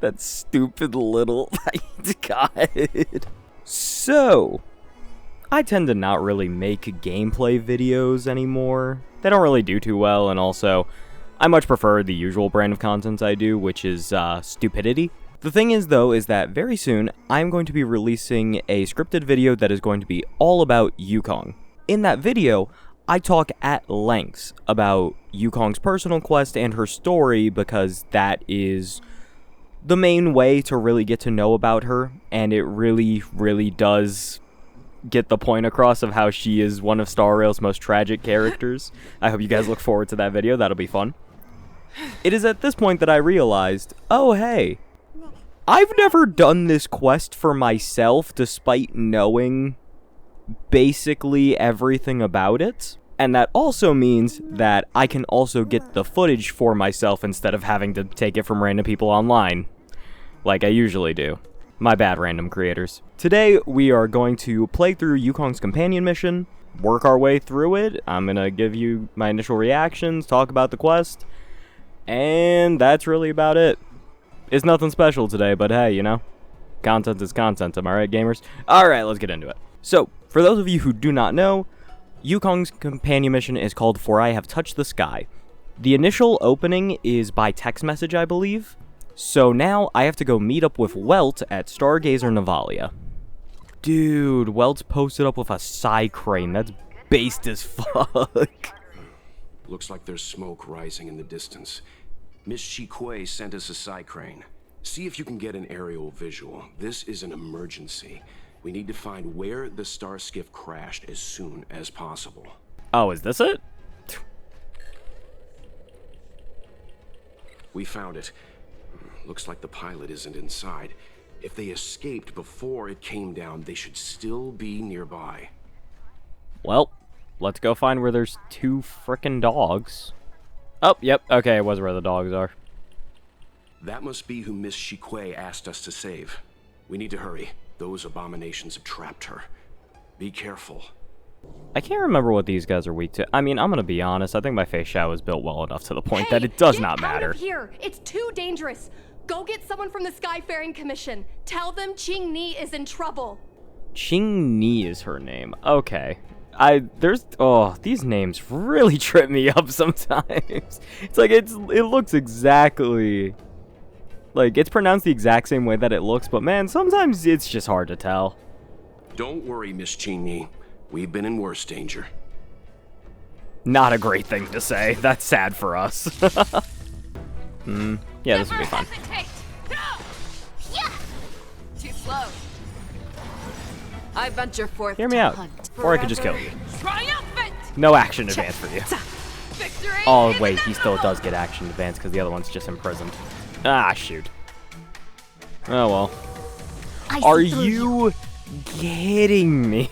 That stupid little God. So, I tend to not really make gameplay videos anymore. They don't really do too well, and also, I much prefer the usual brand of content I do, which is stupidity. The thing is, though, is that very soon, I'm going to be releasing a scripted video that is going to be all about Yukong. In that video, I talk at length about Yukong's personal quest and her story, because that is the main way to really get to know about her, and it really, really does get the point across of how she is one of Star Rail's most tragic characters. I hope you guys look forward to that video, that'll be fun. It is at this point that I realized, oh hey, I've never done this quest for myself despite knowing basically everything about it. And that also means that I can also get the footage for myself instead of having to take it from random people online, like I usually do. My bad, random creators. Today, we are going to play through Yukong's companion mission, work our way through it. I'm gonna give you my initial reactions, talk about the quest, and that's really about it. It's nothing special today, but hey, you know, content is content, am I right, gamers? Alright, let's get into it. So, for those of you who do not know, Yukong's companion mission is called For I Have Touched the Sky. The initial opening is by text message, I believe. So now I have to go meet up with Welt at Stargazer Navalia. Dude, Welt's posted up with a psi crane. That's based as fuck. Looks like there's smoke rising in the distance. Miss Shikui sent us a psi crane. See if you can get an aerial visual. This is an emergency. We need to find where the star skiff crashed as soon as possible. Oh, is this it? We found it. Looks like the pilot isn't inside. If they escaped before it came down, they should still be nearby. Well, let's go find where there's two frickin' dogs. Oh, yep, okay, it was where the dogs are. That must be who Miss Shikui asked us to save. We need to hurry. Those abominations have trapped her. Be careful. I can't remember what these guys are weak to. I mean, I'm gonna be honest, I think my face shadow is built well enough to the point that it does not matter. Get out of here! It's too dangerous! Go get someone from the Skyfaring Commission. Tell them Qingni is in trouble. Qingni is her name. Okay. These names really trip me up sometimes. It's like, it looks exactly, like, it's pronounced the exact same way that it looks, but man, sometimes it's just hard to tell. Don't worry, Miss Qingni. We've been in worse danger. Not a great thing to say. That's sad for us. Yeah, this will be fun. Too slow. I venture forth. Hear me out. Or I could just kill you. No action advance for you. Oh, wait, he still does get action advance because the other one's just imprisoned. Ah, shoot. Oh, well. Are you kidding me?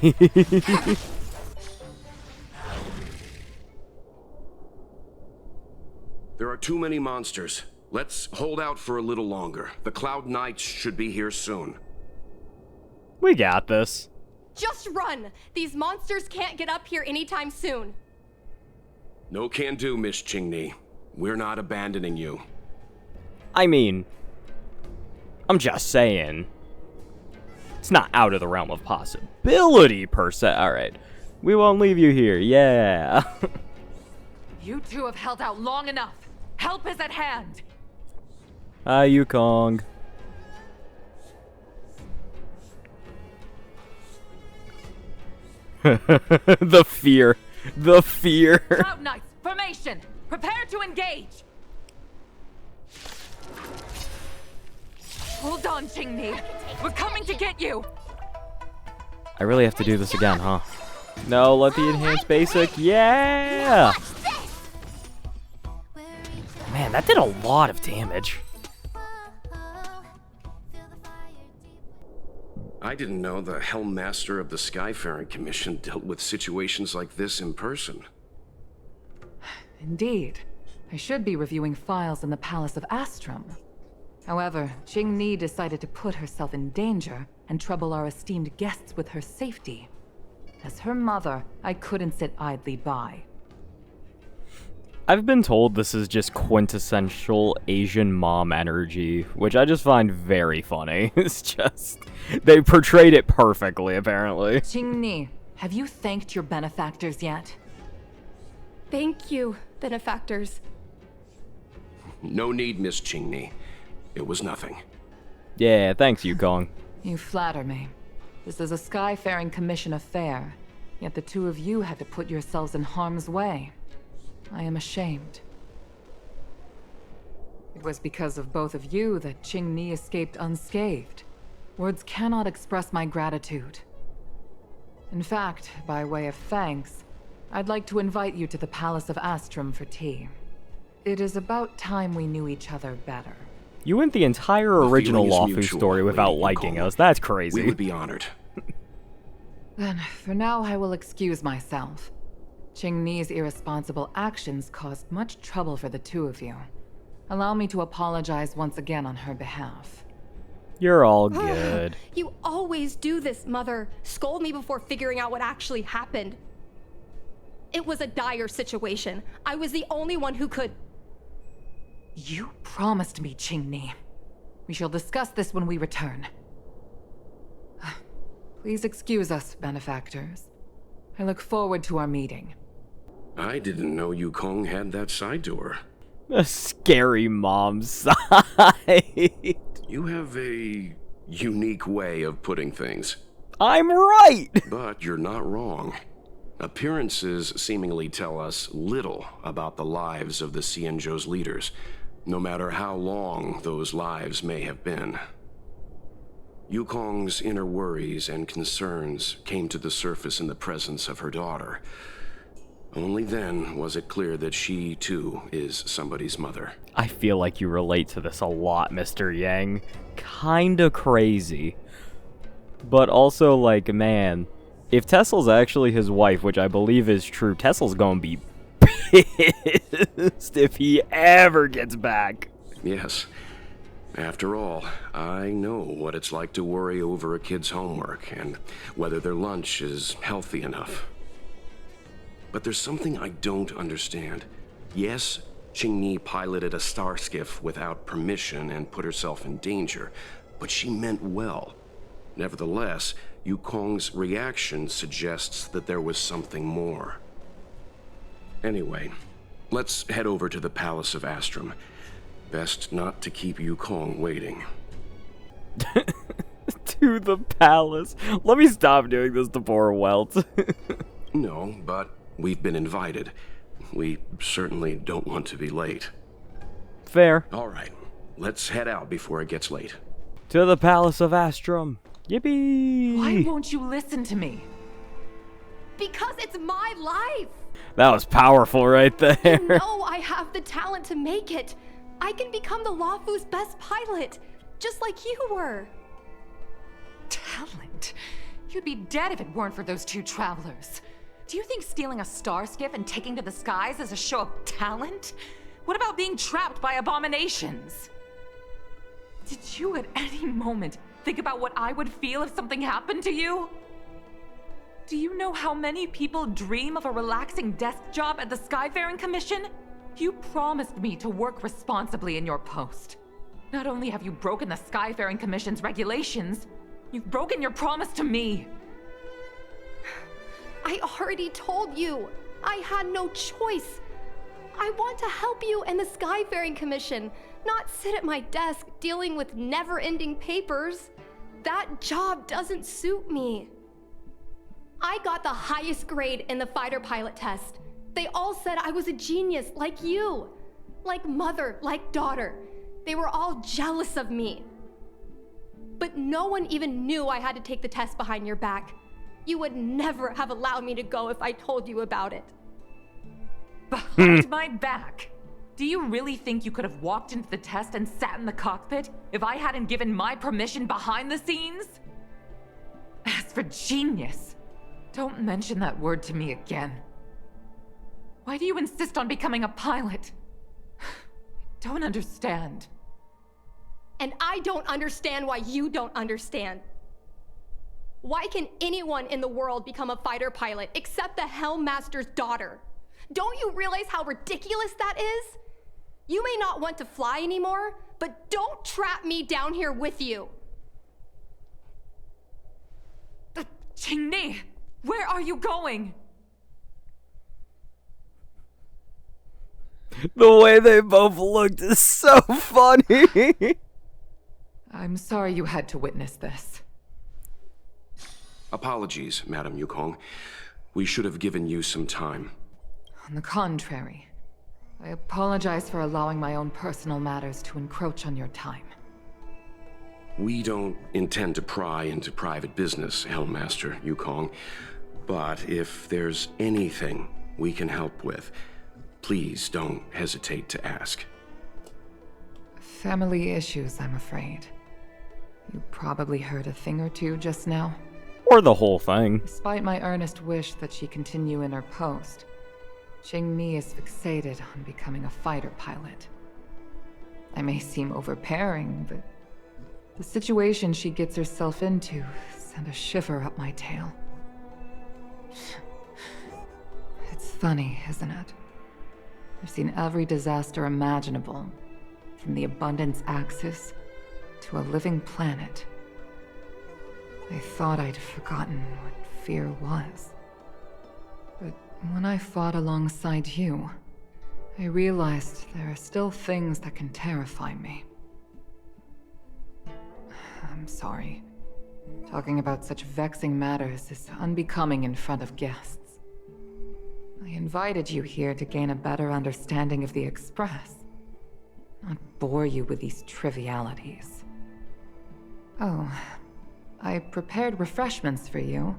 There are too many monsters. Let's hold out for a little longer. The Cloud Knights should be here soon. We got this. Just run! These monsters can't get up here anytime soon. No can do, Miss Qingni. We're not abandoning you. I mean, I'm just saying. It's not out of the realm of possibility, per se. Alright. We won't leave you here. Yeah. You two have held out long enough. Help is at hand. Hi, Yukong. The fear. The fear. Cloud Knights, formation. Prepare to engage. Hold on, Qingni. We're coming to get you. I really have to do this again, huh? No, let the enhanced basic. Yeah! Man, that did a lot of damage. I didn't know the Helm Master of the Skyfaring Commission dealt with situations like this in person. Indeed. I should be reviewing files in the Palace of Astrum. However, Qingni decided to put herself in danger and trouble our esteemed guests with her safety. As her mother, I couldn't sit idly by. I've been told this is just quintessential Asian mom energy, which I just find very funny. It's just, they portrayed it perfectly, apparently. Qingni, have you thanked your benefactors yet? Thank you, benefactors. No need, Miss Qingni. It was nothing. Yeah, thanks, Yukong. You flatter me. This is a Skyfaring Commission affair, yet the two of you had to put yourselves in harm's way. I am ashamed. It was because of both of you that Qingni escaped unscathed. Words cannot express my gratitude. In fact, by way of thanks, I'd like to invite you to the Palace of Astrum for tea. It is about time we knew each other better. You went the entire original Lawfu story without liking us. That's crazy. We would be honored. Then, for now, I will excuse myself. Qingni's irresponsible actions caused much trouble for the two of you. Allow me to apologize once again on her behalf. You're all good. You always do this, Mother. Scold me before figuring out what actually happened. It was a dire situation. I was the only one who could... You promised me, Qingni. We shall discuss this when we return. Please excuse us, benefactors. I look forward to our meeting. I didn't know Yukong had that side to her. A scary mom side. You have a unique way of putting things. I'm right! But you're not wrong. Appearances seemingly tell us little about the lives of the Xianzhou's leaders, no matter how long those lives may have been. Yukong's inner worries and concerns came to the surface in the presence of her daughter. Only then was it clear that she, too, is somebody's mother. I feel like you relate to this a lot, Mr. Yang. Kinda crazy. But also, like, man, if Tessel's actually his wife, which I believe is true, Tessel's gonna be pissed if he ever gets back. Yes. After all, I know what it's like to worry over a kid's homework and whether their lunch is healthy enough. But there's something I don't understand. Yes, Qingni piloted a star skiff without permission and put herself in danger, but she meant well. Nevertheless, Yukong's reaction suggests that there was something more. Anyway, let's head over to the Palace of Astrum. Best not to keep Yukong waiting. To the palace. Let me stop doing this to poor Welt. No, but we've been invited. We certainly don't want to be late. Fair. All right, let's head out before it gets late. To the Palace of Astrum. Yippee! Why won't you listen to me? Because it's my life! That was powerful right there. You know I have the talent to make it. I can become the Lawfu's best pilot, just like you were. Talent? You'd be dead if it weren't for those two travelers. Do you think stealing a star skiff and taking to the skies is a show of talent? What about being trapped by abominations? Did you at any moment think about what I would feel if something happened to you? Do you know how many people dream of a relaxing desk job at the Skyfaring Commission? You promised me to work responsibly in your post. Not only have you broken the Skyfaring Commission's regulations, you've broken your promise to me. I already told you. I had no choice. I want to help you and the Skyfaring Commission, not sit at my desk dealing with never-ending papers. That job doesn't suit me. I got the highest grade in the fighter pilot test. They all said I was a genius, like you. Like mother, like daughter. They were all jealous of me. But no one even knew I had to take the test behind your back. You would never have allowed me to go if I told you about it. Behind my back? Do you really think you could have walked into the test and sat in the cockpit if I hadn't given my permission behind the scenes? As for genius, don't mention that word to me again. Why do you insist on becoming a pilot? I don't understand. And I don't understand why you don't understand. Why can anyone in the world become a fighter pilot except the Helm Master's daughter? Don't you realize how ridiculous that is? You may not want to fly anymore, but don't trap me down here with you. Qingni, where are you going? The way they both looked is so funny. I'm sorry you had to witness this. Apologies, Madam Yukong. We should have given you some time. On the contrary, I apologize for allowing my own personal matters to encroach on your time. We don't intend to pry into private business, Helmmaster Yukong. But if there's anything we can help with, please don't hesitate to ask. Family issues, I'm afraid. You probably heard a thing or two just now. Or the whole thing. Despite my earnest wish that she continue in her post, Qingni is fixated on becoming a fighter pilot. I may seem overbearing, but the situation she gets herself into sent a shiver up my tail. It's funny, isn't it? I've seen every disaster imaginable, from the abundance axis to a living planet. I thought I'd forgotten what fear was. But when I fought alongside you, I realized there are still things that can terrify me. I'm sorry. Talking about such vexing matters is unbecoming in front of guests. I invited you here to gain a better understanding of the Express, not bore you with these trivialities. Oh, I prepared refreshments for you.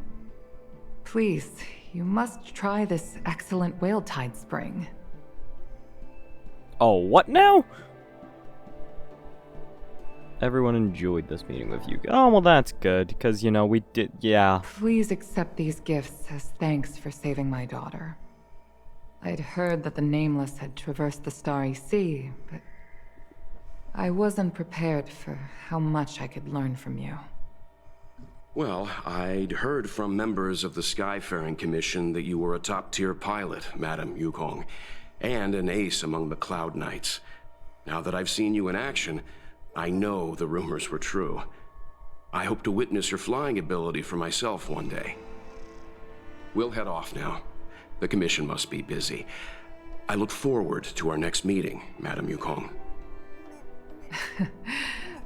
Please, you must try this excellent whale tide spring. Oh, what now? Everyone enjoyed this meeting with you. Oh, well, that's good, because, you know, we did, yeah. Please accept these gifts as thanks for saving my daughter. I'd heard that the Nameless had traversed the Starry Sea, but I wasn't prepared for how much I could learn from you. Well, I'd heard from members of the Skyfaring Commission that you were a top-tier pilot, Madam Yukong, and an ace among the Cloud Knights. Now that I've seen you in action, I know the rumors were true. I hope to witness your flying ability for myself one day. We'll head off now. The Commission must be busy. I look forward to our next meeting, Madam Yukong.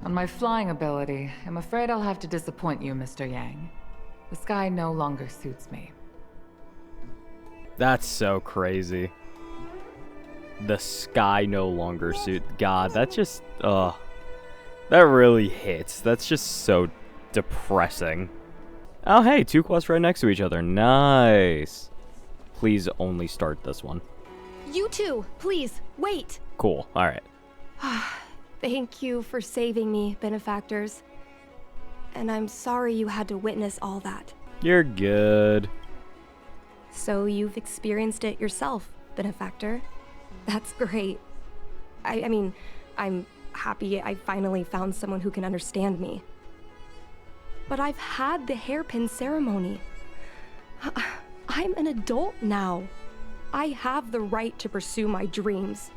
On my flying ability, I'm afraid I'll have to disappoint you, Mr. Yang. The sky no longer suits me. That's so crazy. The sky no longer suit. God, that just, that really hits. That's just so depressing. Oh, hey, 2 quests right next to each other. Nice. Please only start this one. You too, please, wait. Cool, alright. Thank you for saving me, benefactors. And I'm sorry you had to witness all that. You're good. So you've experienced it yourself, benefactor. That's great. I mean, I'm happy I finally found someone who can understand me. But I've had the hairpin ceremony. I'm an adult now. I have the right to pursue my dreams.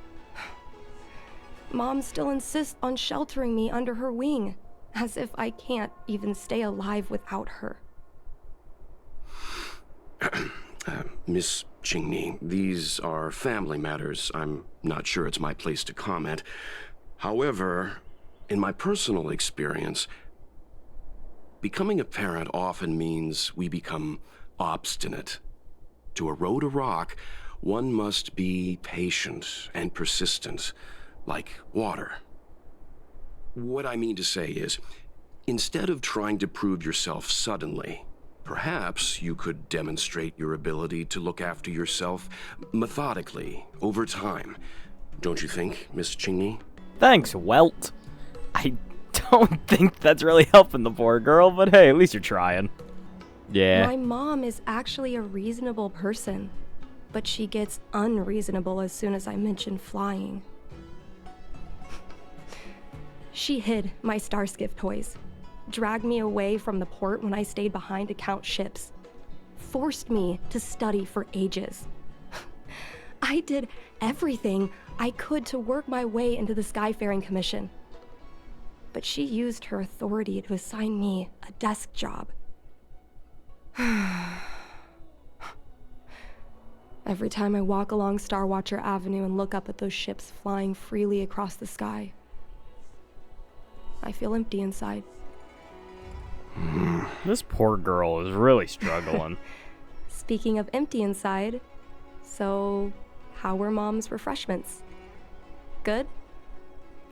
Mom still insists on sheltering me under her wing, as if I can't even stay alive without her. Miss Qingni, these are family matters. I'm not sure it's my place to comment. However, in my personal experience, becoming a parent often means we become obstinate. To erode a rock, one must be patient and persistent, like water. What I mean to say is, instead of trying to prove yourself suddenly, perhaps you could demonstrate your ability to look after yourself methodically, over time. Don't you think, Miss Qingni? Thanks, Welt. I don't think that's really helping the poor girl, but hey, at least you're trying. Yeah. My mom is actually a reasonable person, but she gets unreasonable as soon as I mention flying. She hid my Starskiff toys, dragged me away from the port when I stayed behind to count ships, forced me to study for ages. I did everything I could to work my way into the Skyfaring Commission. But she used her authority to assign me a desk job. Every time I walk along Starwatcher Avenue and look up at those ships flying freely across the sky, I feel empty inside. This poor girl is really struggling. Speaking of empty inside, so how were Mom's refreshments? Good?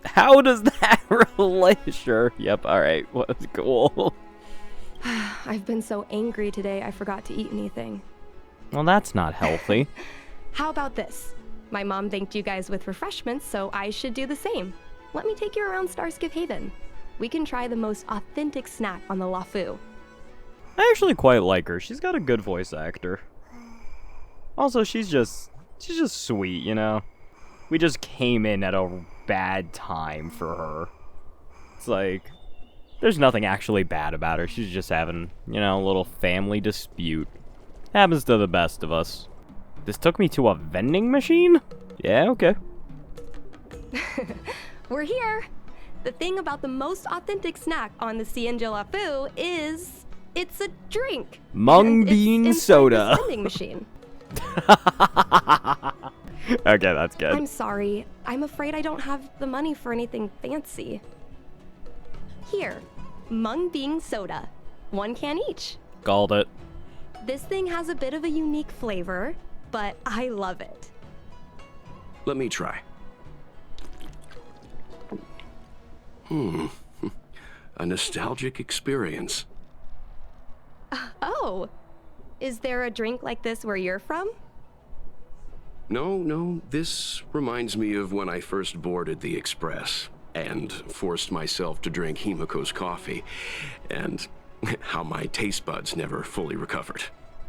How does that relate? Sure. Yep. All right. Well, that's cool. I've been so angry today I forgot to eat anything. Well, that's not healthy. How about this? My mom thanked you guys with refreshments, so I should do the same. Let me take you around Starskip Haven. We can try the most authentic snack on the LaFu. I actually quite like her. She's got a good voice actor. Also, she's just sweet, you know? We just came in at a bad time for her. It's like, there's nothing actually bad about her. She's just having, you know, a little family dispute. Happens to the best of us. This took me to a vending machine? Yeah, okay. We're here. The thing about the most authentic snack on the Cienjo LaFu is it's a drink. Mung And bean it's inside soda. this vending machine. Okay, that's good. I'm sorry. I'm afraid I don't have the money for anything fancy. Here, mung bean soda. 1 can each. Called it. This thing has a bit of a unique flavor, but I love it. Let me try. A nostalgic experience. Oh, is there a drink like this where you're from? No, this reminds me of when I first boarded the Express and forced myself to drink Himiko's coffee, and how my taste buds never fully recovered.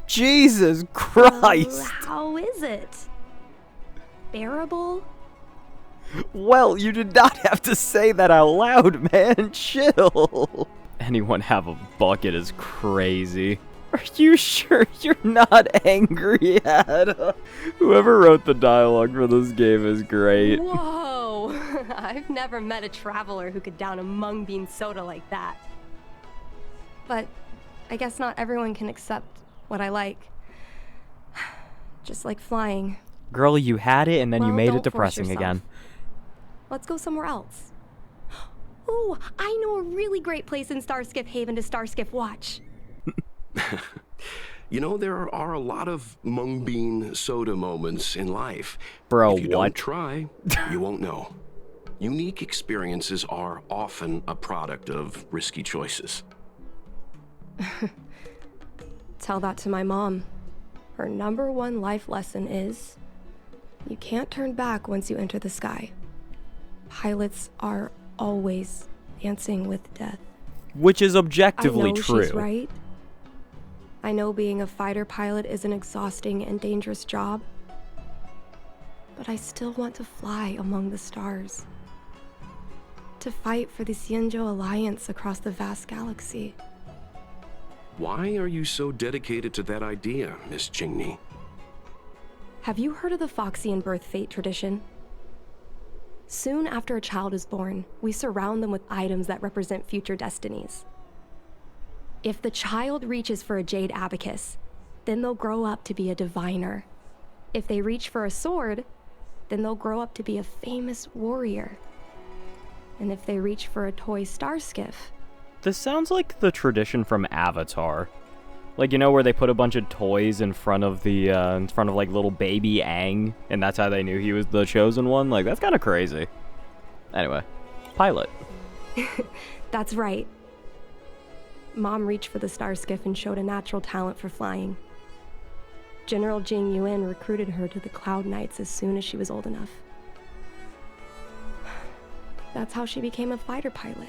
Jesus Christ! How is it? Bearable? Well, you did not have to say that out loud, man. Chill. Anyone have a bucket is crazy. Are you sure you're not angry at her? Whoever wrote the dialogue for this game is great. Whoa! I've never met a traveler who could down a mung bean soda like that. But I guess not everyone can accept what I like. Just like flying. Girl, you had it and then you Well, made don't it force depressing yourself. again. Let's go somewhere else. Ooh, I know a really great place in Starskip Haven to Starskip watch. You know, there are a lot of mung bean soda moments in life. Bro, if you what? don't try, you won't know. Unique experiences are often a product of risky choices. Tell that to my mom. Her #1 life lesson is, you can't turn back once you enter the sky. Pilots are always dancing with death. Which is I objectively know true. she's right. I know being a fighter pilot is an exhausting and dangerous job. But I still want to fly among the stars. To fight for the Cienjo Alliance across the vast galaxy. Why are you so dedicated to that idea, Miss Qingni? Have you heard of the Foxian birth fate tradition? Soon after a child is born, we surround them with items that represent future destinies. If the child reaches for a jade abacus, then they'll grow up to be a diviner. If they reach for a sword, then they'll grow up to be a famous warrior. And if they reach for a toy starskiff, This sounds like the tradition from Avatar. Like, you know, where they put a bunch of toys in front of like little baby Aang, and that's how they knew he was the chosen one? Like, that's kind of crazy. Anyway, pilot. that's right. Mom reached for the starskiff and showed a natural talent for flying. General Jing Yuan recruited her to the Cloud Knights as soon as she was old enough. That's how she became a fighter pilot.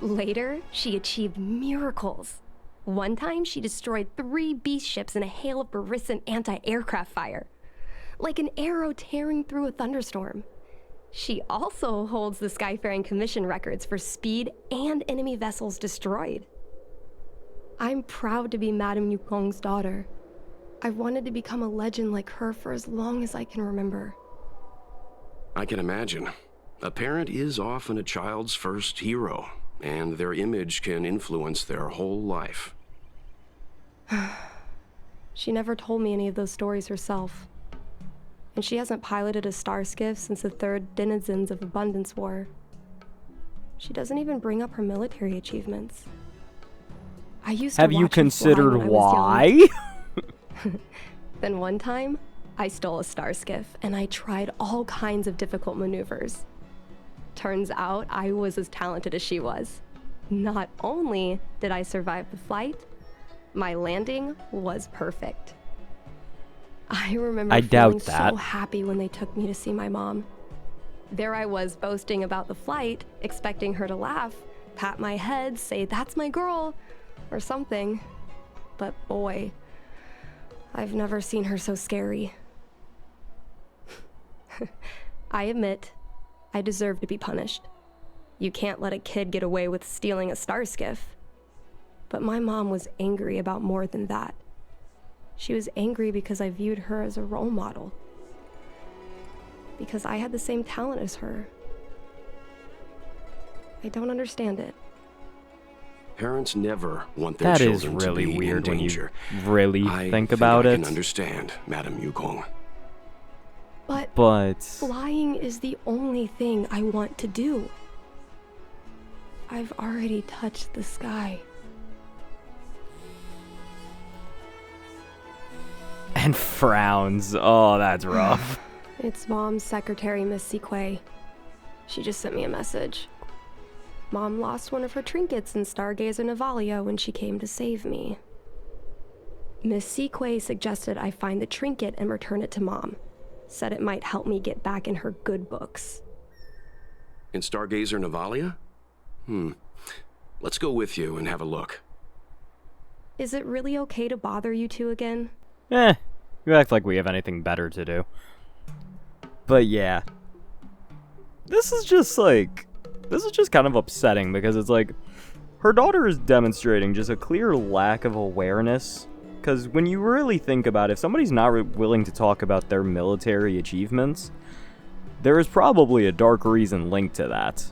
Later, she achieved miracles. One time, she destroyed 3 beast ships in a hail of Barissan anti-aircraft fire. Like an arrow tearing through a thunderstorm. She also holds the Skyfaring Commission records for speed and enemy vessels destroyed. I'm proud to be Madame Yukong's daughter. I've wanted to become a legend like her for as long as I can remember. I can imagine. A parent is often a child's first hero, and their image can influence their whole life. She never told me any of those stories herself. And she hasn't piloted a star skiff since the third Denizens of Abundance War. She doesn't even bring up her military achievements. I used to Have you watch her fly considered when I was why? young. Then one time, I stole a star skiff and I tried all kinds of difficult maneuvers. Turns out I was as talented as she was. Not only did I survive the flight, my landing was perfect. I remember feeling so happy when they took me to see my mom. There I was boasting about the flight, expecting her to laugh, pat my head, say, "That's my girl," or something. But boy, I've never seen her so scary. I admit, I deserve to be punished. You can't let a kid get away with stealing a star skiff. But my mom was angry about more than that. She was angry because I viewed her as a role model. Because I had the same talent as her. I don't understand it. Parents never want their children to be in danger. That is really weird when you really think about it. I can understand, Madam Yukong. But flying is the only thing I want to do. I've already touched the sky. And frowns. Oh, that's rough. It's Mom's secretary, Miss Sequay. She just sent me a message. Mom lost one of her trinkets in Stargazer Navalia when she came to save me. Miss Sequay suggested I find the trinket and return it to Mom. Said it might help me get back in her good books. In Stargazer Navalia? Let's go with you and have a look. Is it really okay to bother you two again? You act like we have anything better to do. But yeah. This is just kind of upsetting because it's like, her daughter is demonstrating just a clear lack of awareness. Because when you really think about it, if somebody's not willing to talk about their military achievements, there is probably a dark reason linked to that.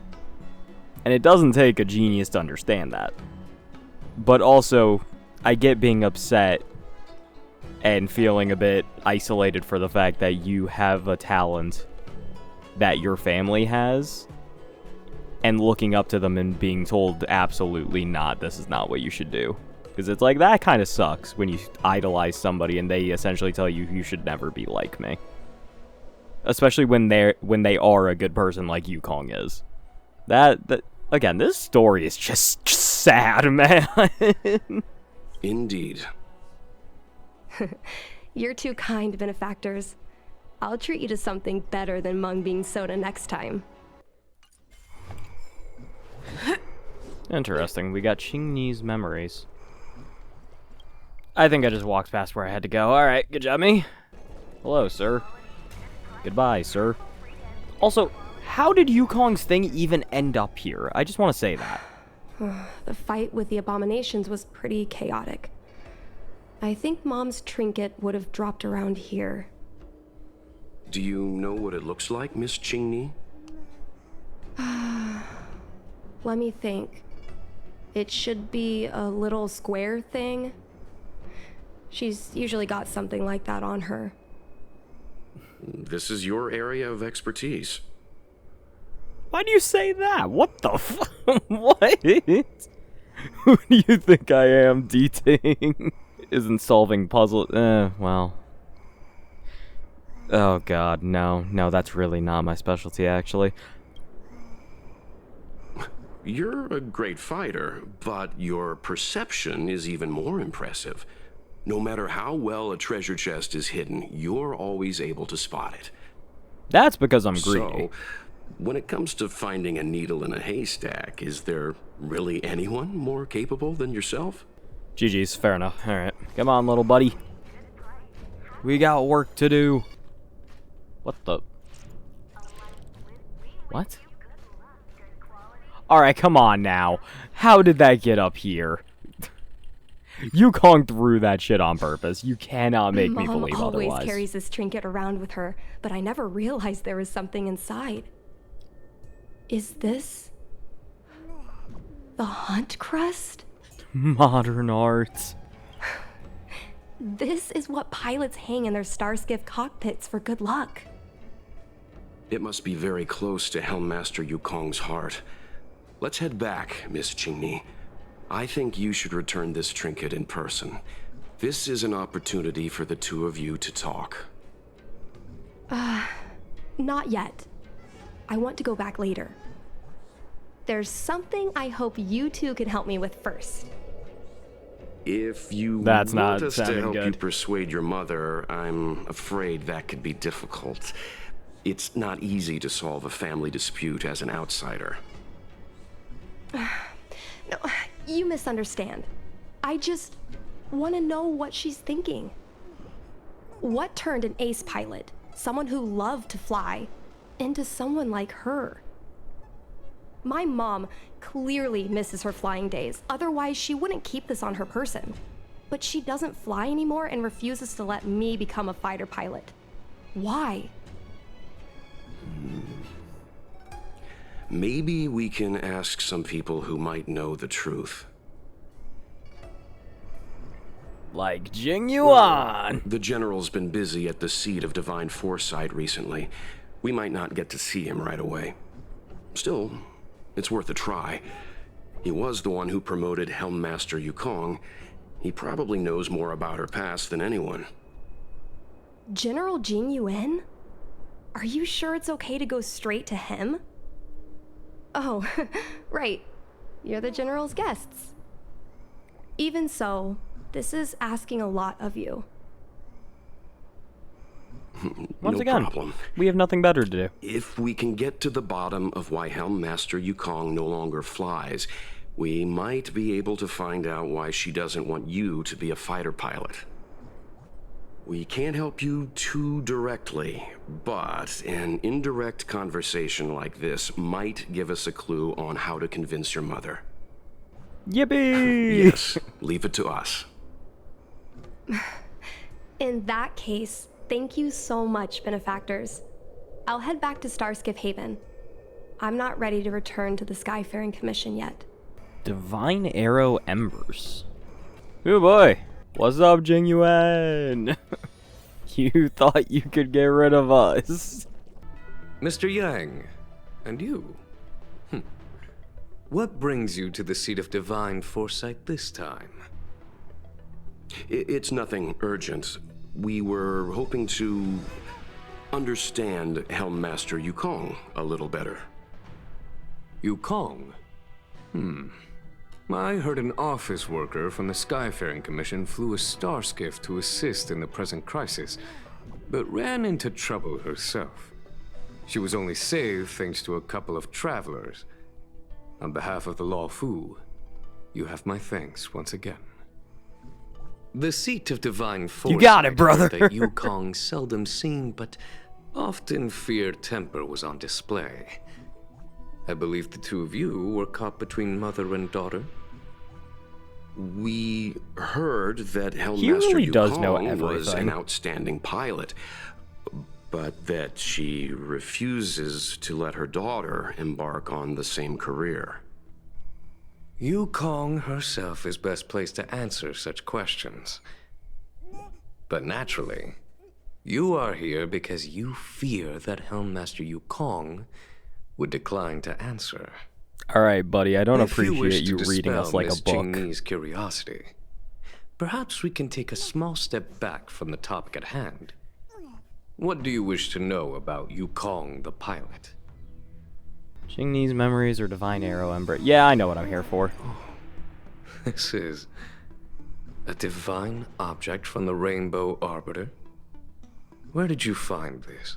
And it doesn't take a genius to understand that. But also, I get being upset and feeling a bit isolated for the fact that you have a talent that your family has, and looking up to them and being told absolutely not, this is not what you should do. Because it's like, that kind of sucks when you idolize somebody and they essentially tell you, you should never be like me. Especially when they are a good person like Yukong is. That again, this story is just sad, man. Indeed. You're too kind, benefactors. I'll treat you to something better than mung bean soda next time. Interesting. We got Qingni's memories. I think I just walked past where I had to go. Alright, good job, me. Hello, sir. Goodbye, sir. Also, how did Yukong's thing even end up here? I just want to say that. The fight with the abominations was pretty chaotic. I think Mom's trinket would have dropped around here. Do you know what it looks like, Miss Qingni? Let me think. It should be a little square thing. She's usually got something like that on her. This is your area of expertise. Why do you say that? What the what? Who do you think I am, Deepening? Isn't solving puzzles. Well. Oh god, no, that's really not my specialty, actually. You're a great fighter, but your perception is even more impressive. No matter how well a treasure chest is hidden, you're always able to spot it. That's because I'm greedy. So, when it comes to finding a needle in a haystack, is there really anyone more capable than yourself? GG's, fair enough. Alright, come on, little buddy. We got work to do. What the? What? Alright, come on now. How did that get up here? Yukong threw that shit on purpose. You cannot make me Mom believe always otherwise. carries this trinket around with her, but I never realized there was something inside. Is this the hunt crest? Modern art. This is what pilots hang in their Starskiff cockpits for good luck. It must be very close to Helmmaster Yukong's heart. Let's head back, Miss Qingni. I think you should return this trinket in person. This is an opportunity for the two of you to talk. Not yet. I want to go back later. There's something I hope you two can help me with first. If you That's want not us to sounding help you good. persuade your mother, I'm afraid that could be difficult. It's not easy to solve a family dispute as an outsider. No, you misunderstand. I just want to know what she's thinking. What turned an ace pilot, someone who loved to fly, into someone like her? My mom clearly misses her flying days, otherwise she wouldn't keep this on her person. But she doesn't fly anymore and refuses to let me become a fighter pilot. Why? Maybe we can ask some people who might know the truth. Like Jing Yuan. The General's been busy at the seat of Divine Foresight recently. We might not get to see him right away. Still, it's worth a try. He was the one who promoted Helmmaster Yukong. He probably knows more about her past than anyone. General Jing Yuan? Are you sure it's okay to go straight to him? Oh, right. You're the General's guests. Even so, this is asking a lot of you. Once No again, problem. we have nothing better to do. If we can get to the bottom of why Helmmaster Yukong no longer flies, we might be able to find out why she doesn't want you to be a fighter pilot. We can't help you too directly, but an indirect conversation like this might give us a clue on how to convince your mother. Yippee! Yes, leave it to us. In that case, thank you so much, benefactors. I'll head back to Starskiff Haven. I'm not ready to return to the Skyfaring Commission yet. Divine Arrow Embers. Oh boy. What's up, Jing Yuan? You thought you could get rid of us. Mr. Yang, and you? What brings you to the seat of Divine Foresight this time? It's nothing urgent. We were hoping to understand Helmmaster Yukong a little better. Yukong? I heard an office worker from the Skyfaring Commission flew a starskiff to assist in the present crisis, but ran into trouble herself. She was only saved thanks to a couple of travelers. On behalf of the Law Fu, you have my thanks once again. The seat of Divine Foresight. You got it, brother. That Yukong seldom seen, but often feared temper was on display. I believe the two of you were caught between mother and daughter. We heard that He Helmmaster really does know Yukong was everything. an outstanding pilot, but that she refuses to let her daughter embark on the same career. Yukong herself is best placed to answer such questions. But naturally, you are here because you fear that Helmmaster Yukong would decline to answer. Alright, buddy, I don't If you wish appreciate to you reading us dispel like Miss a book. Qingni's curiosity, perhaps we can take a small step back from the topic at hand. What do you wish to know about Yukong the pilot? Qingni's memories or Divine Arrow Ember. Yeah, I know what I'm here for. This is a divine object from the Rainbow Arbiter. Where did you find this?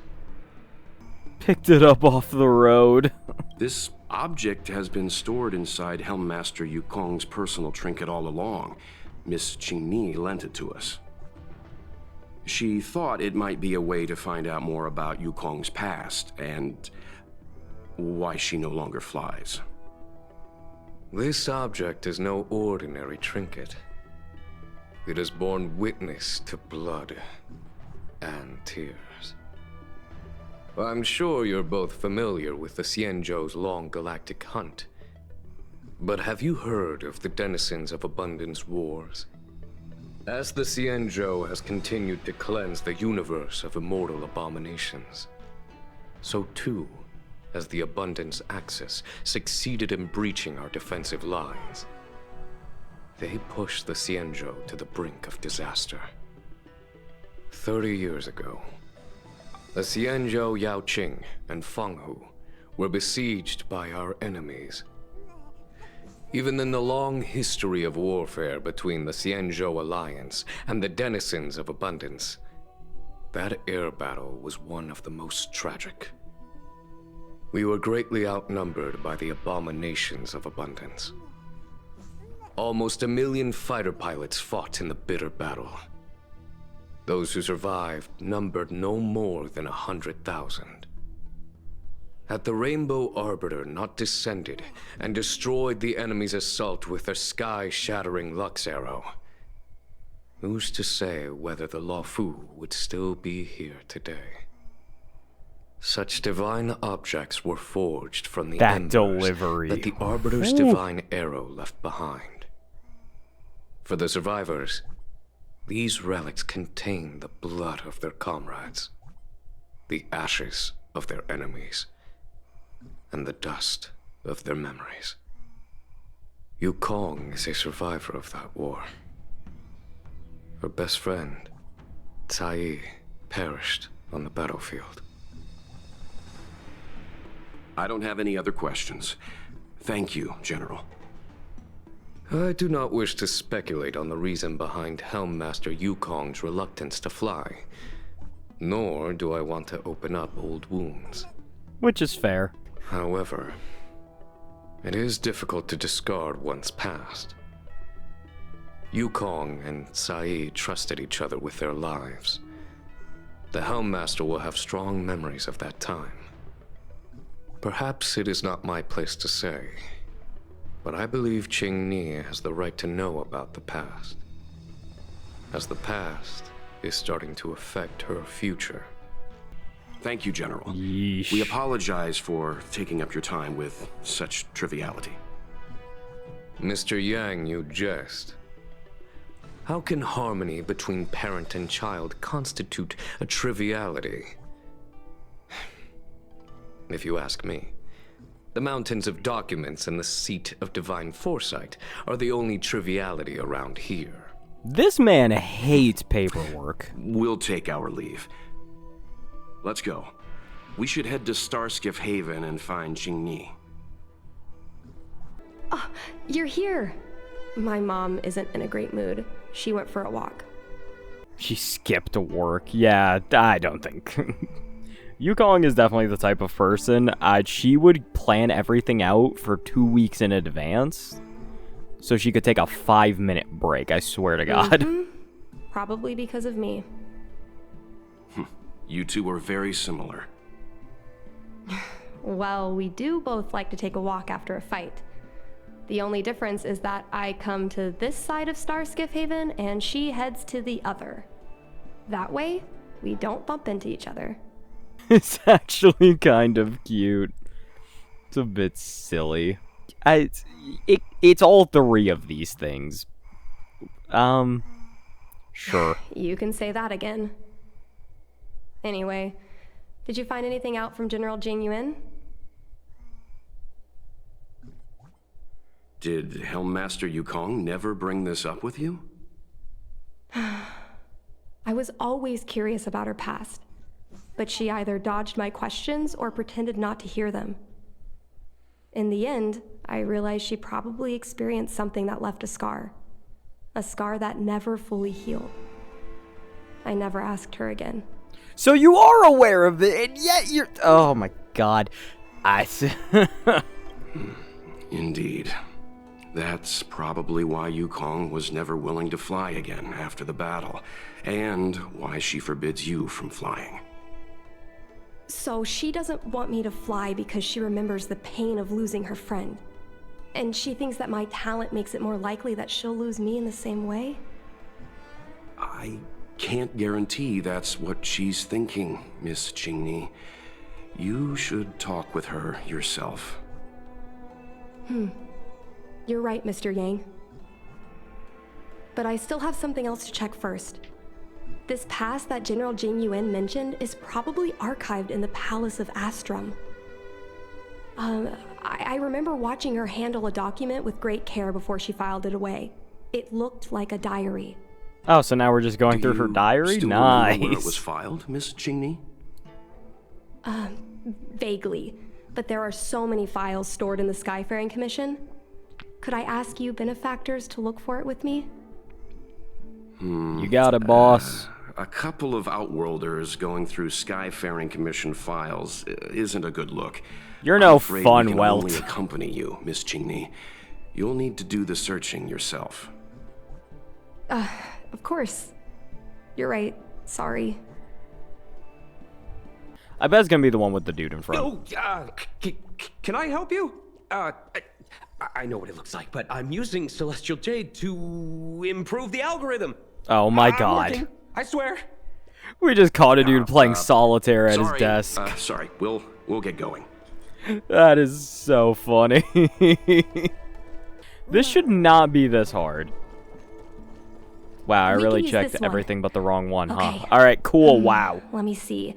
Picked it up off the road. This object has been stored inside Helmmaster Yukong's personal trinket all along. Miss Qingni lent it to us. She thought it might be a way to find out more about Yukong's past and why she no longer flies. This object is no ordinary trinket. It has borne witness to blood and tears. I'm sure you're both familiar with the Xianzhou's long galactic hunt. But have you heard of the denizens of Abundance Wars? As the Xianzhou has continued to cleanse the universe of immortal abominations, so too has the Abundance Axis succeeded in breaching our defensive lines. They pushed the Xianzhou to the brink of disaster. 30 years ago, the Xianzhou Yaoqing and Fenghu were besieged by our enemies. Even in the long history of warfare between the Xianzhou Alliance and the denizens of Abundance, that air battle was one of the most tragic. We were greatly outnumbered by the abominations of Abundance. Almost 1 million fighter pilots fought in the bitter battle. Those who survived numbered no more than 100,000. Had the Rainbow Arbiter not descended and destroyed the enemy's assault with their sky-shattering Lux Arrow, who's to say whether the Luofu would still be here today? Such divine objects were forged from the That embers delivery. that the Arbiter's divine arrow left behind. For the survivors, these relics contain the blood of their comrades, the ashes of their enemies, and the dust of their memories. Yukong is a survivor of that war. Her best friend, Cai, perished on the battlefield. I don't have any other questions. Thank you, General. I do not wish to speculate on the reason behind Helm Master Yukong's reluctance to fly, nor do I want to open up old wounds. Which is fair. However, it is difficult to discard one's past. Yukong and Cai trusted each other with their lives. The Helm Master will have strong memories of that time. Perhaps it is not my place to say, but I believe Qingni has the right to know about the past, as the past is starting to affect her future. Thank you, General. Yeesh. We apologize for taking up your time with such triviality. Mr. Yang, you jest. How can harmony between parent and child constitute a triviality? If you ask me, the mountains of documents and the seat of divine foresight are the only triviality around here. This man hates paperwork. We'll take our leave. Let's go. We should head to Starskiff Haven and find Qingni. Oh, you're here. My mom isn't in a great mood. She went for a walk. She skipped work. Yeah, I don't think. Yukong is definitely the type of person, she would plan everything out for 2 weeks in advance, so she could take a 5-minute break, I swear to God. Mm-hmm. Probably because of me. You two are very similar. Well, we do both like to take a walk after a fight. The only difference is that I come to this side of Starskiff Haven and she heads to the other. That way, we don't bump into each other. It's actually kind of cute. It's a bit silly. It's all 3 of these things. Sure. You can say that again. Anyway, did you find anything out from General Jing Yuan? Did Helm Master Yukong never bring this up with you? I was always curious about her past, but she either dodged my questions or pretended not to hear them. In the end, I realized she probably experienced something that left a scar that never fully healed. I never asked her again. So you are aware of it, and yet you're... Oh my God. Indeed. That's probably why Yukong was never willing to fly again after the battle, and why she forbids you from flying. So she doesn't want me to fly because she remembers the pain of losing her friend. And she thinks that my talent makes it more likely that she'll lose me in the same way? I can't guarantee that's what she's thinking, Miss Qingni. You should talk with her yourself. You're right, Mr. Yang. But I still have something else to check first. This pass that General Jing Yuan mentioned is probably archived in the Palace of Astrum. I remember watching her handle a document with great care before she filed it away. It looked like a diary. Oh, so now we're just going through her diary? Still Nice. remember where it was filed, Miss Qingni? Vaguely. But there are so many files stored in the Skyfaring Commission. Could I ask you benefactors to look for it with me? You got it, boss. A couple of Outworlders going through Skyfaring Commission files isn't a good look. You're no I'm afraid fun, we can Welt. only accompany you, Miss Qingni. You'll need to do the searching yourself. Of course. You're right. Sorry. I bet it's gonna be the one with the dude in front. Oh, can I help you? I know what it looks like, but I'm using Celestial Jade to improve the algorithm. Oh my I'm god. working, I swear. We just caught a dude playing solitaire at his Sorry, desk. sorry. We'll get going. That is so funny. This should not be this hard. Wow, I We really can use checked this one. everything but the wrong one, huh? Okay. Alright, cool, wow. Let me see.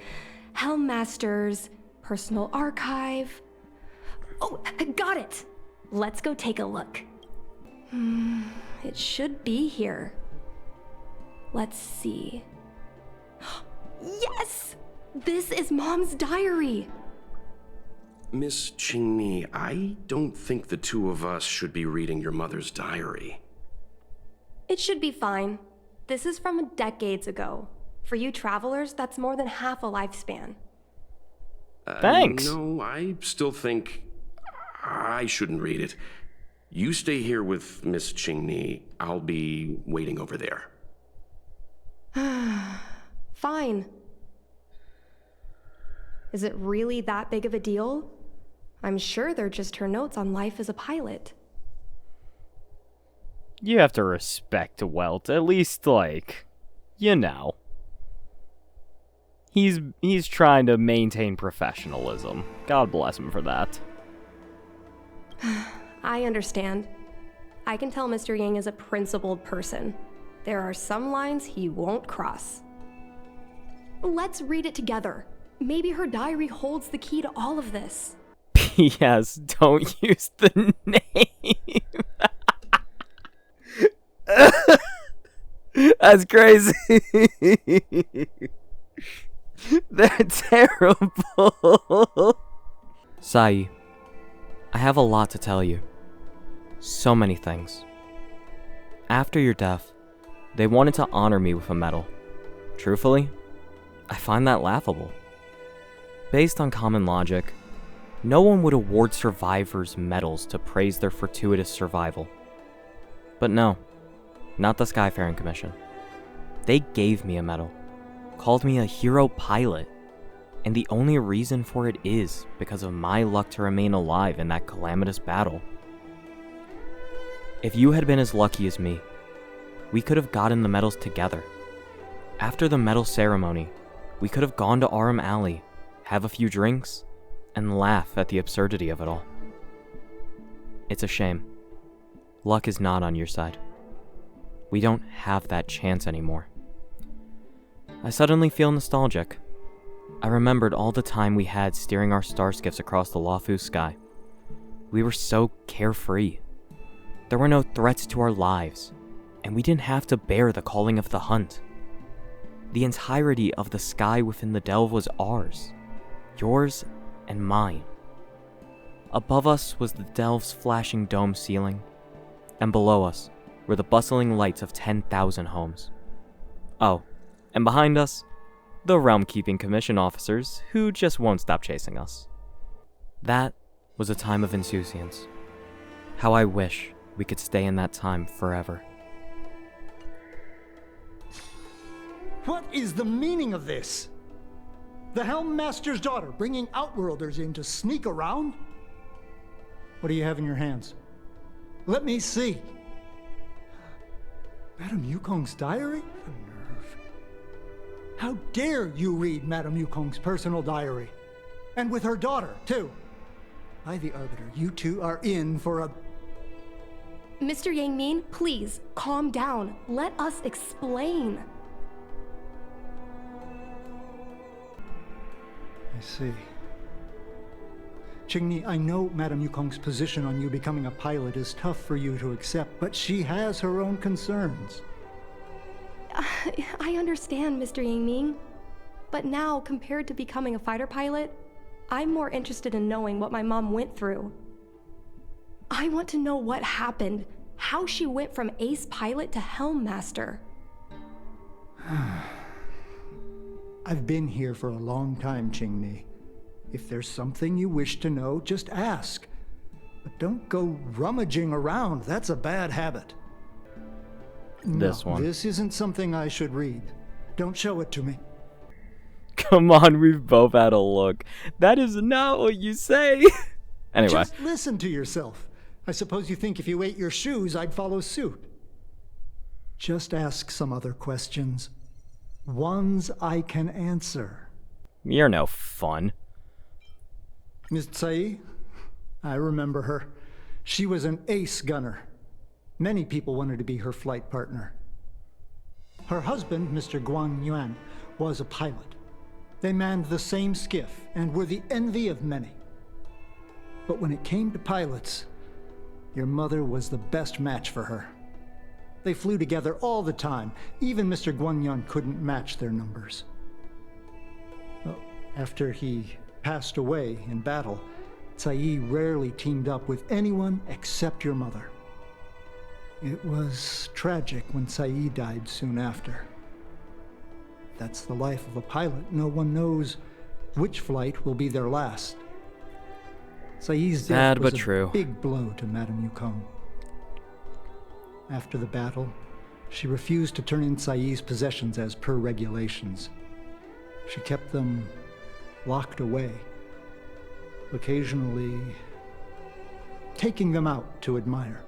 Helmmaster's personal archive. Oh, got it! Let's go take a look. It should be here. Let's see. Yes! This is Mom's diary! Miss Qingni, I don't think the two of us should be reading your mother's diary. It should be fine. This is from decades ago. For you travelers, that's more than half a lifespan. Thanks. No, I still think I shouldn't read it. You stay here with Miss Qingni. I'll be waiting over there. Fine. Is it really that big of a deal? I'm sure they're just her notes on life as a pilot. You have to respect Welt, at least, like, you know. He's trying to maintain professionalism. God bless him for that. I understand. I can tell Mr. Yang is a principled person. There are some lines he won't cross. Let's read it together. Maybe her diary holds the key to all of this. P.S. Don't use the name. That's crazy. They're terrible. Sai, I have a lot to tell you. So many things. After your death, they wanted to honor me with a medal. Truthfully, I find that laughable. Based on common logic, no one would award survivors medals to praise their fortuitous survival. But no, not the Skyfaring Commission. They gave me a medal, called me a hero pilot, and the only reason for it is because of my luck to remain alive in that calamitous battle. If you had been as lucky as me, we could have gotten the medals together. After the medal ceremony, we could have gone to Arum Alley, have a few drinks, and laugh at the absurdity of it all. It's a shame. Luck is not on your side. We don't have that chance anymore. I suddenly feel nostalgic. I remembered all the time we had steering our star skiffs across the Luofu sky. We were so carefree. There were no threats to our lives, and we didn't have to bear the calling of the hunt. The entirety of the sky within the delve was ours, yours and mine. Above us was the delve's flashing dome ceiling, and below us were the bustling lights of 10,000 homes. Oh, and behind us, the Realm-Keeping Commission officers who just won't stop chasing us. That was a time of insouciance. How I wish we could stay in that time forever. What is the meaning of this? The Helm Master's daughter bringing Outworlders in to sneak around? What do you have in your hands? Let me see. Madame Yukong's diary? The nerve. How dare you read Madame Yukong's personal diary? And with her daughter, too. By the Arbiter, you two are in for a... Mr. Yang Ming, please, calm down. Let us explain. I see. Qingni, I know Madame Yukong's position on you becoming a pilot is tough for you to accept, but she has her own concerns. I understand, Mr. Yang Ming. But now, compared to becoming a fighter pilot, I'm more interested in knowing what my mom went through. I want to know what happened, how she went from ace pilot to helm master. I've been here for a long time, Qingni. If there's something you wish to know, just ask. But don't go rummaging around. That's a bad habit. This one. This isn't something I should read. Don't show it to me. Come on, we've both had a look. That is not what you say. Anyway. Just listen to yourself. I suppose you think if you ate your shoes, I'd follow suit. Just ask some other questions. Ones I can answer. You're no fun. Miss Tsai? I remember her. She was an ace gunner. Many people wanted to be her flight partner. Her husband, Mr. Yuan, was a pilot. They manned the same skiff and were the envy of many. But when it came to pilots, your mother was the best match for her. They flew together all the time. Even Mr. Yuan couldn't match their numbers. Well, after he passed away in battle, Tsai rarely teamed up with anyone except your mother. It was tragic when Tsai died soon after. That's the life of a pilot. No one knows which flight will be their last. Tsai's death was a big blow to Madame Yukong. After the battle, she refused to turn in Tsai's possessions as per regulations. She kept them locked away, occasionally taking them out to admire.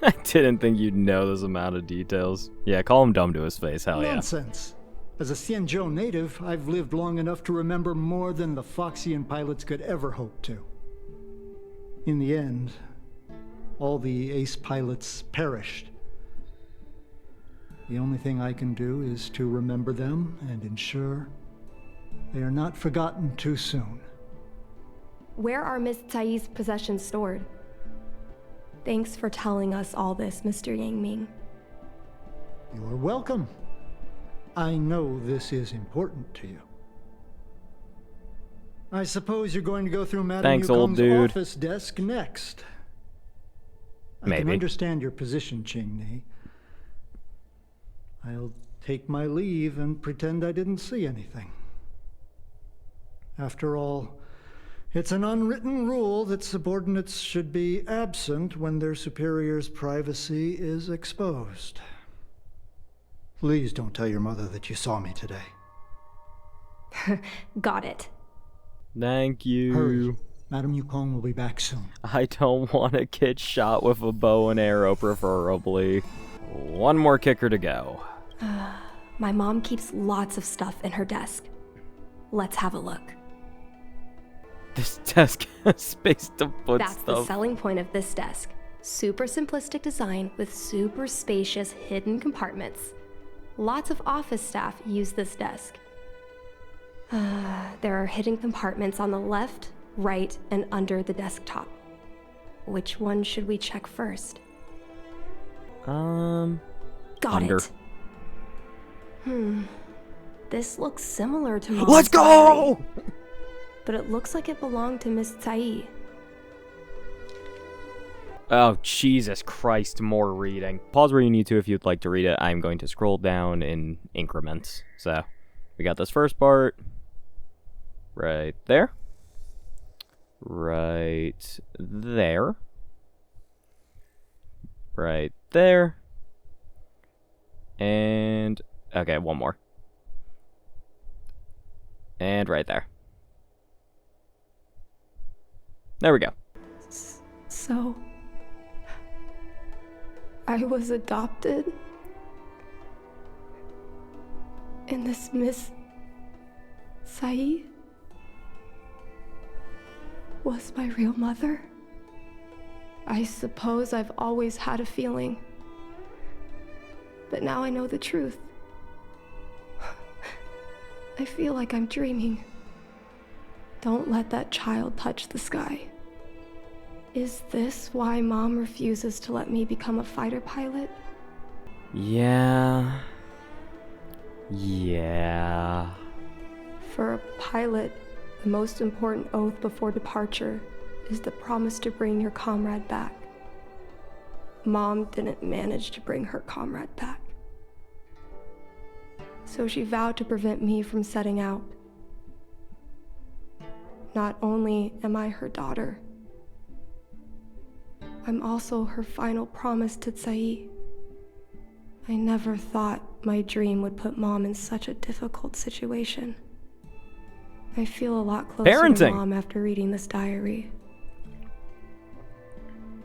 I didn't think you'd know this amount of details. Yeah, call him dumb to his face, hell yeah. Nonsense. As a Xianzhou native, I've lived long enough to remember more than the Foxian pilots could ever hope to. In the end, all the ace pilots perished. The only thing I can do is to remember them and ensure they are not forgotten too soon. Where are Miss Tsai's possessions stored? Thanks for telling us all this, Mr. Yang Ming. You are welcome. I know this is important to you. I suppose you're going to go through Madame Yukong's office desk next. I can understand your position, Qingni. I'll take my leave and pretend I didn't see anything. After all, it's an unwritten rule that subordinates should be absent when their superior's privacy is exposed. Please don't tell your mother that you saw me today. Got it. Thank you. Hurry. Madame Yukong will be back soon. I don't want to get shot with a bow and arrow, preferably. One more kicker to go. My mom keeps lots of stuff in her desk. Let's have a look. This desk has space to put That's stuff. the selling point of this desk. Super simplistic design with super spacious hidden compartments. Lots of office staff use this desk. There are hidden compartments on the left, right, and under the desktop. Which one should we check first? Got under. it. This looks similar to Mom's Let's go! diary, but it looks like it belonged to Miss Tsai. Oh, Jesus Christ, more reading. Pause where you need to if you'd like to read it. I'm going to scroll down in increments. So, we got this first part. Right there. Right there. Right there. And, okay, one more. And right there. There we go. So, I was adopted? And this Miss Sai was my real mother? I suppose I've always had a feeling. But now I know the truth. I feel like I'm dreaming. Don't let that child touch the sky. Is this why Mom refuses to let me become a fighter pilot? Yeah. For a pilot, the most important oath before departure is the promise to bring your comrade back. Mom didn't manage to bring her comrade back. So she vowed to prevent me from setting out. Not only am I her daughter, I'm also her final promise to Tsai. I never thought my dream would put Mom in such a difficult situation. I feel a lot closer to Mom after reading this diary.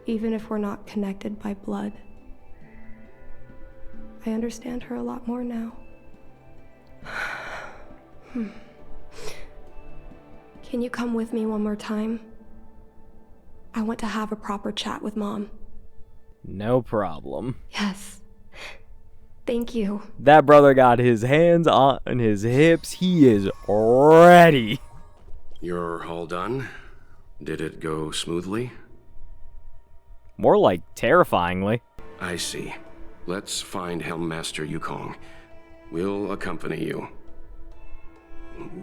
Even if we're not connected by blood, I understand her a lot more now. Can you come with me one more time? I want to have a proper chat with Mom. No problem. Yes. Thank you. That brother got his hands on his hips. He is ready. You're all done? Did it go smoothly? More like terrifyingly. I see. Let's find Helmmaster Yukong. We'll accompany you.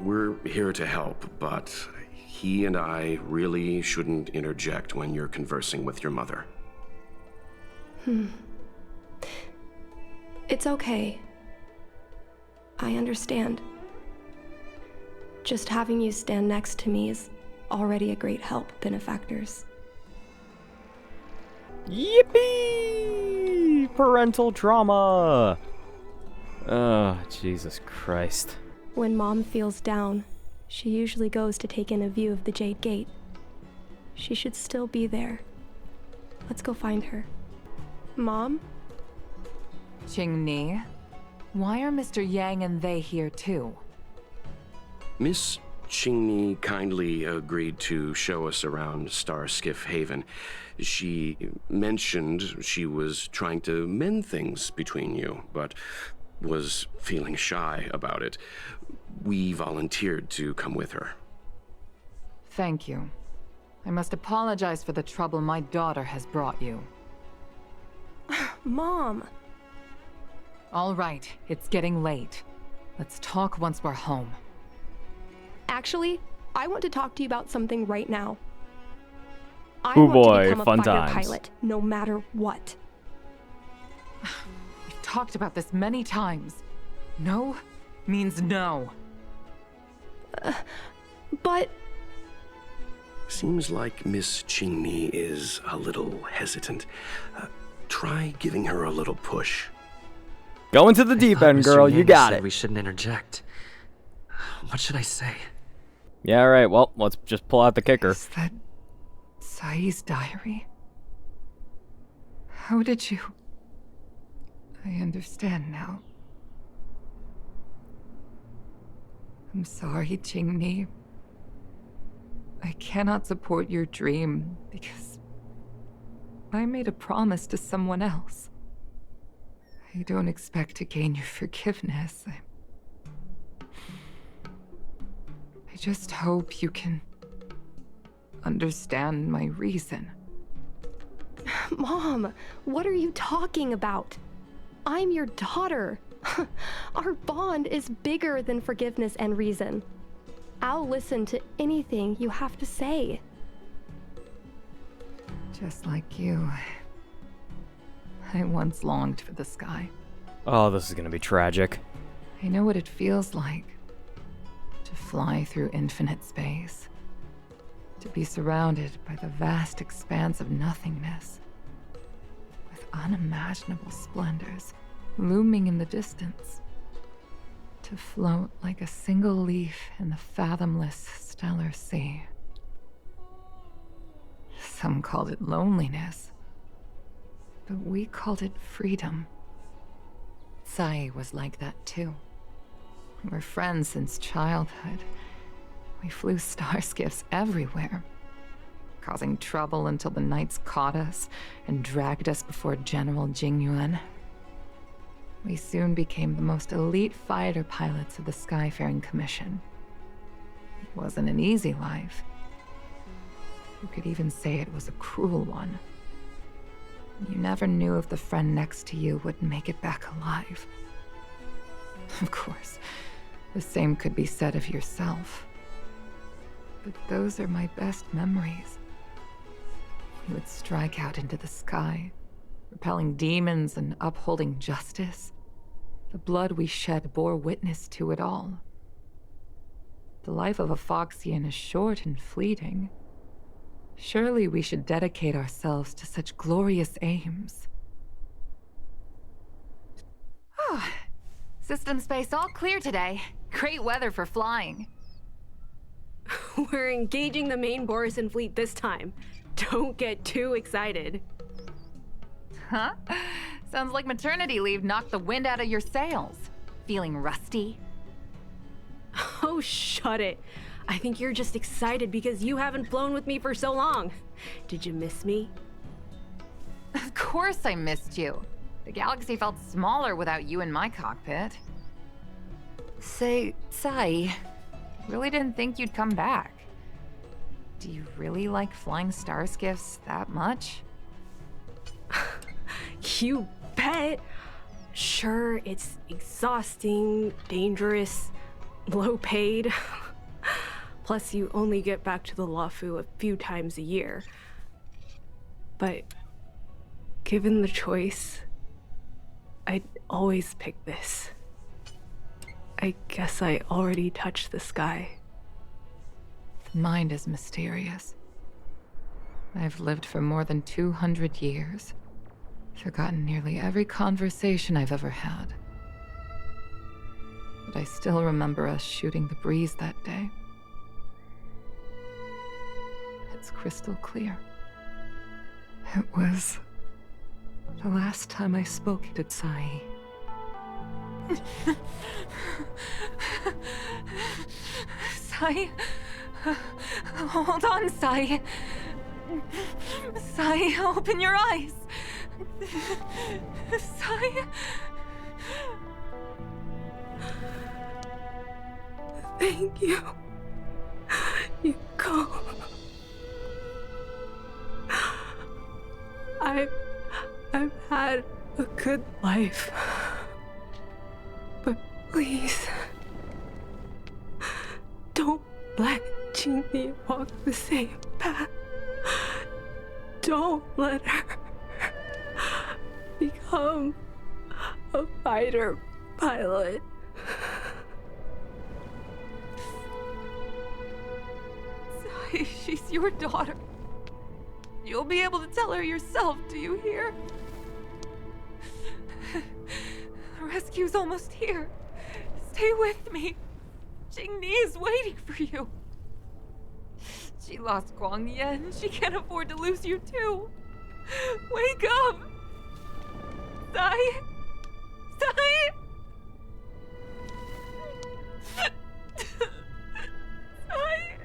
We're here to help, but he and I really shouldn't interject when you're conversing with your mother. It's okay. I understand. Just having you stand next to me is already a great help, benefactors. Yippee! Parental trauma! Oh, Jesus Christ. When Mom feels down, she usually goes to take in a view of the Jade Gate. She should still be there. Let's go find her. Mom? Qingni, why are Mr. Yang and they here too? Miss Qingni kindly agreed to show us around Starskiff Haven. She mentioned she was trying to mend things between you, but was feeling shy about it. We volunteered to come with her. Thank you. I must apologize for the trouble my daughter has brought you. Mom! All right, it's getting late. Let's talk once we're home. Actually, I want to talk to you about something right now. I Oh want boy, to become a fun fighter times. pilot, no matter what. We've talked about this many times. No means no. But Seems like Miss Qingni is a little hesitant. Try giving her a little push. Go into the deep end, girl. You got it. We shouldn't interject. What should I say? Yeah, all right. Well, let's just pull out the kicker. Is that Sai's diary? How did you... I understand now. I'm sorry, Qingni. I cannot support your dream because I made a promise to someone else. I don't expect to gain your forgiveness. I just hope you can understand my reason. Mom, what are you talking about? I'm your daughter. Our bond is bigger than forgiveness and reason. I'll listen to anything you have to say. Just like you, I once longed for the sky. Oh, this is gonna be tragic. I know what it feels like to fly through infinite space, to be surrounded by the vast expanse of nothingness, with unimaginable splendors looming in the distance, to float like a single leaf in the fathomless stellar sea. Some called it loneliness, but we called it freedom. Sai was like that too. We're friends since childhood. We flew star skiffs everywhere, causing trouble until the knights caught us and dragged us before General Jing Yuan. We soon became the most elite fighter pilots of the Skyfaring Commission. It wasn't an easy life. You could even say it was a cruel one. You never knew if the friend next to you would make it back alive. Of course, the same could be said of yourself. But those are my best memories. We would strike out into the sky, repelling demons and upholding justice. The blood we shed bore witness to it all. The life of a Foxian is short and fleeting. Surely we should dedicate ourselves to such glorious aims. Oh, system space all clear today. Great weather for flying. We're engaging the main Borisan fleet this time. Don't get too excited. Huh? Sounds like maternity leave knocked the wind out of your sails. Feeling rusty? Oh, shut it. I think you're just excited because you haven't flown with me for so long. Did you miss me? Of course I missed you. The galaxy felt smaller without you in my cockpit. Say, Sai, really didn't think you'd come back. Do you really like flying star skiffs that much? You bet. Sure, it's exhausting, dangerous, low paid. Plus, you only get back to the Luofu a few times a year. But given the choice, I'd always pick this. I guess I already touched the sky. The mind is mysterious. I've lived for more than 200 years. Forgotten nearly every conversation I've ever had. But I still remember us shooting the breeze that day. It's crystal clear. It was the last time I spoke to Sai. Sai? Hold on, Sai. Sai, open your eyes. Sai? Thank you, Yukong. I've had a good life. But please, don't let Qingni walk the same path. Don't let her become a fighter pilot. Sai, she's your daughter. You'll be able to tell her yourself, do you hear? The rescue's almost here. Stay with me. Qingni is waiting for you. She lost Guang Yan. She can't afford to lose you too. Wake up! Sai! Sai! Sai! Sai!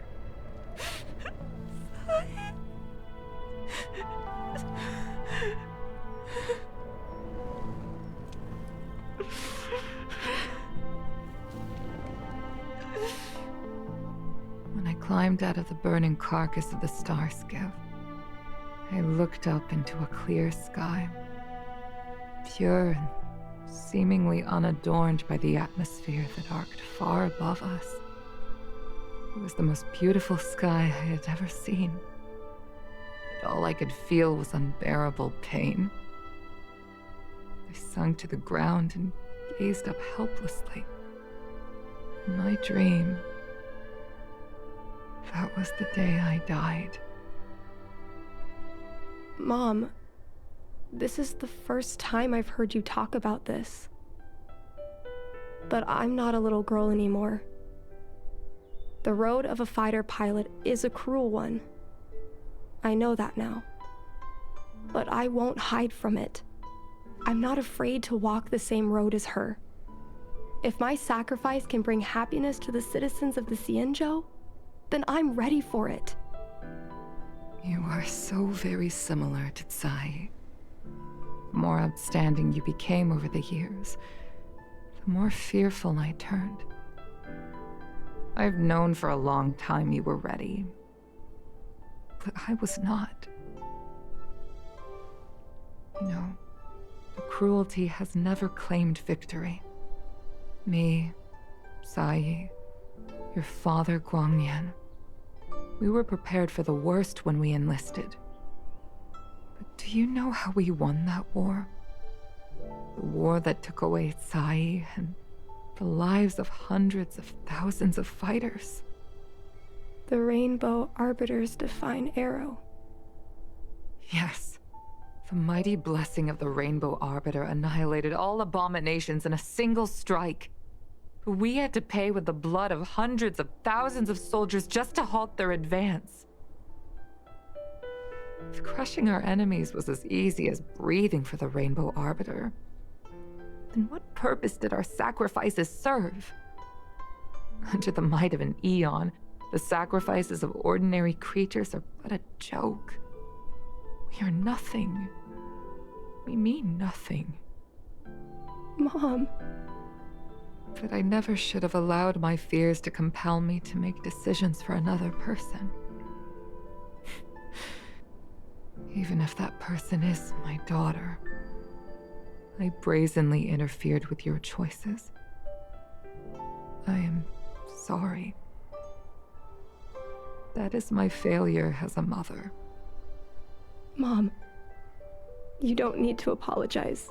When I climbed out of the burning carcass of the star skiff, I looked up into a clear sky, pure and seemingly unadorned by the atmosphere that arced far above us. It was the most beautiful sky I had ever seen. But all I could feel was unbearable pain. I sunk to the ground and gazed up helplessly. In my dream, that was the day I died. Mom, this is the first time I've heard you talk about this. But I'm not a little girl anymore. The road of a fighter pilot is a cruel one. I know that now. But I won't hide from it. I'm not afraid to walk the same road as her. If my sacrifice can bring happiness to the citizens of the Xianzhou, then I'm ready for it. You are so very similar to Tsai. The more outstanding you became over the years, the more fearful I turned. I've known for a long time you were ready, but I was not. You know, the cruelty has never claimed victory. Me, Tsai, your father Guangnian. We were prepared for the worst when we enlisted. But do you know how we won that war? The war that took away Tsai and the lives of hundreds of thousands of fighters. The Rainbow Arbiter's divine arrow. Yes. The mighty blessing of the Rainbow Arbiter annihilated all abominations in a single strike. We had to pay with the blood of hundreds of thousands of soldiers just to halt their advance. If crushing our enemies was as easy as breathing for the Rainbow Arbiter, then what purpose did our sacrifices serve? Under the might of an eon, the sacrifices of ordinary creatures are but a joke. We are nothing. We mean nothing. Mom. But I never should have allowed my fears to compel me to make decisions for another person. Even if that person is my daughter. I brazenly interfered with your choices. I am sorry. That is my failure as a mother. Mom, you don't need to apologize.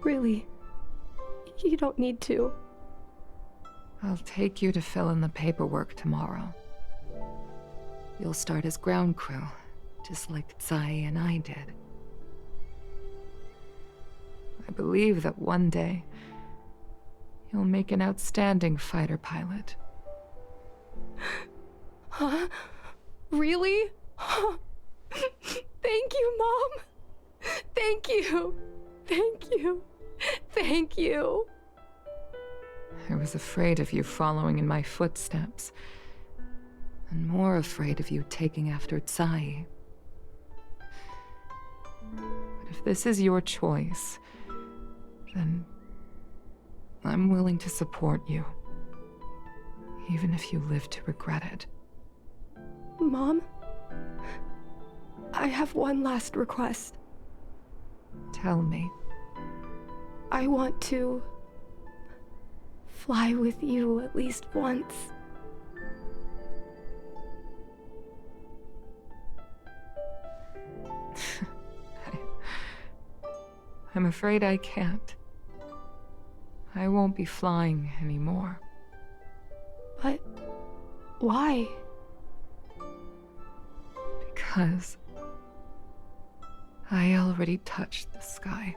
Really, you don't need to. I'll take you to fill in the paperwork tomorrow. You'll start as ground crew, just like Tsai and I did. I believe that one day, you'll make an outstanding fighter pilot. Huh? Really? Thank you, Mom. Thank you. Thank you. Thank you. I was afraid of you following in my footsteps, and more afraid of you taking after Tsai. But if this is your choice, then I'm willing to support you, even if you live to regret it. Mom, I have one last request. Tell me. I want to fly with you at least once. I'm afraid I can't. I won't be flying anymore. But why? Because I already touched the sky.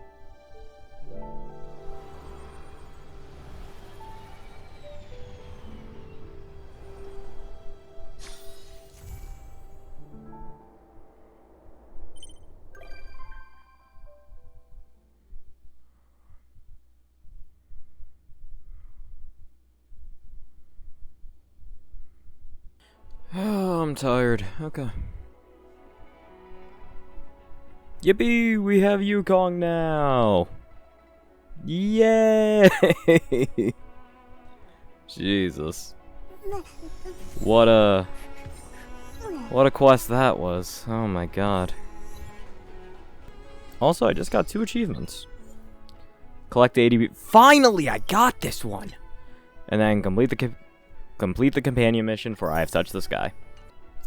Oh, I'm tired. Okay. Yippee! We have Yukong now! Yay! Jesus. What a quest that was. Oh my god. Also, I just got 2 achievements. Collect 80... Finally, I got this one! And then complete the companion mission for I Have Touched the Sky.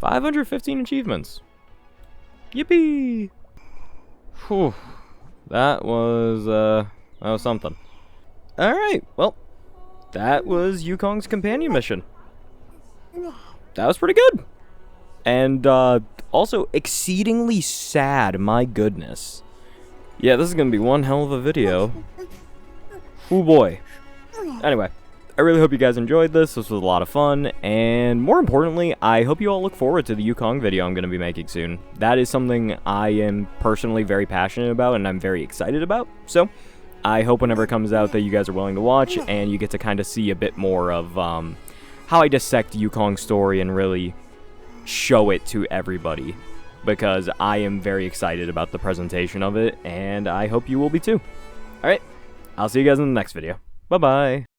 515 achievements. Yippee! Whew. That was something. Alright, well, that was Yukong's companion mission. That was pretty good. And, also exceedingly sad, my goodness. Yeah, this is gonna be one hell of a video. Oh boy. Anyway, I really hope you guys enjoyed this. This was a lot of fun, and more importantly, I hope you all look forward to the Yukong video I'm going to be making soon. That is something I am personally very passionate about, and I'm very excited about. So, I hope whenever it comes out that you guys are willing to watch, and you get to kind of see a bit more of how I dissect Yukong's story and really show it to everybody, because I am very excited about the presentation of it, and I hope you will be too. Alright, I'll see you guys in the next video. Bye-bye.